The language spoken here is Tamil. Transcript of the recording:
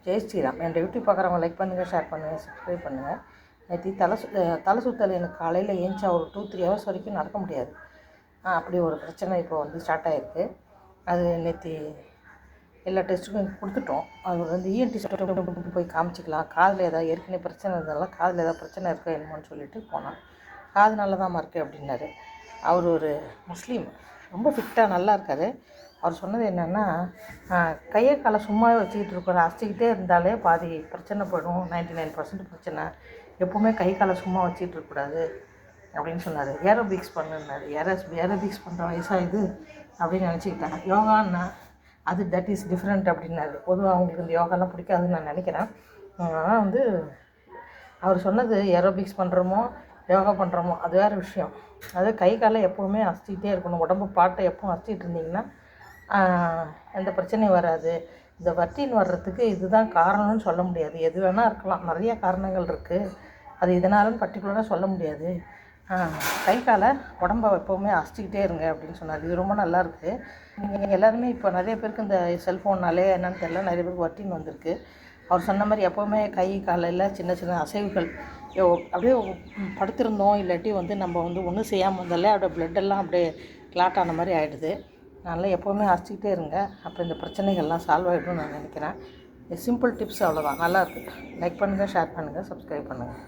ஜெய் ஸ்ரீராம். என்னோடய யூடியூப் பார்க்குறவங்க லைக் பண்ணுங்கள், ஷேர் பண்ணுங்கள், சப்ஸ்கிரைப் பண்ணுங்கள். நேற்று தலை சுற்றல் எனக்கு காலையில் ஏஞ்சா ஒரு 2-3 ஹவர்ஸ் வரைக்கும் நடக்க முடியாது. அப்படி ஒரு பிரச்சனை இப்போ வந்து ஸ்டார்ட் ஆகிருக்கு. அது நேற்று எல்லா டெஸ்ட்டுக்கும் கொடுத்துட்டோம். அது வந்து இஎன்டி போய் காமிச்சிக்கலாம். காதில் ஏதாவது ஏற்கனவே பிரச்சனை இருந்தாலும் காதில் ஏதாவது பிரச்சனை இருக்கா என்னமோன்னு சொல்லிட்டு போனோம். காது நல்லா தான் இருக்குது அப்படின்னாரு. அவர் ஒரு முஸ்லீம், ரொம்ப ஃபிட்டாக நல்லா இருக்கார். அவர் சொன்னது என்னென்னா, கையை காலை சும்மாவே வச்சுக்கிட்டு இருக்கிற அசைக்கிட்டே இருந்தாலே பாதி பிரச்சனை போய்டும். 99% பிரச்சனை. எப்போவுமே கை காலை சும்மா வச்சுக்கிட்டு இருக்கக்கூடாது அப்படின்னு சொன்னார். ஏரோபிக்ஸ் பண்ணுன்னாரு. ஏரோபிக்ஸ் பண்ணுற வயசாகுது அப்படின்னு நினச்சிக்கிட்டாங்க. யோகான்னா அது தட் இஸ் டிஃப்ரெண்ட் அப்படின்னாரு. பொதுவாக அவங்களுக்கு இந்த யோகாலாம் பிடிக்காதுன்னு நான் நினைக்கிறேன். ஆனால் வந்து அவர் சொன்னது ஏரோபிக்ஸ் பண்ணுறோமோ யோகா பண்ணுறோமோ அது வேறு விஷயம். அது கை காலை எப்போவுமே அசைச்சிக்கிட்டே இருக்கணும். உடம்பு பாட்டை எப்பவும் அசைச்சிட்டு இருந்திங்கன்னா எந்த பிரச்சனையும் வராது. இந்த வர்ட்டின்னு வர்றதுக்கு இதுதான் காரணம்னு சொல்ல முடியாது. எது வேணால் இருக்கலாம், நிறைய காரணங்கள் இருக்குது. அது இதனாலன்னு பர்டிகுலராக சொல்ல முடியாது. கை காலை உடம்பை எப்போவுமே அசைச்சிக்கிட்டே இருங்க அப்படின்னு சொன்னார். இது ரொம்ப நல்லாயிருக்கு. நீங்கள் எல்லாருமே இப்போ நிறைய பேருக்கு இந்த செல்ஃபோன்னாலே என்னென்னு தெரியல, நிறைய பேருக்கு வர்ட்டின்னு வந்திருக்கு. அவர் சொன்ன மாதிரி எப்போவுமே கை காலையில் சின்ன சின்ன அசைவுகள் அப்படியே படுத்திருந்தோம், இல்லாட்டி வந்து நம்ம வந்து ஒன்றும் செய்யாமல் இருந்தாலே அப்படியே ப்ளட்டெல்லாம் அப்படியே கிளாட் ஆன மாதிரி ஆகிடுது. அதனால் எப்போவுமே அசைச்சிக்கிட்டே இருங்க. அப்போ இந்த பிரச்சனைகள்லாம் சால்வ் ஆகிடும்னு நான் நினைக்கிறேன். சிம்பிள் டிப்ஸ் அவ்வளோதான். நல்லாயிருக்கு. லைக் பண்ணுங்கள், ஷேர் பண்ணுங்கள், சப்ஸ்கிரைப் பண்ணுங்கள்.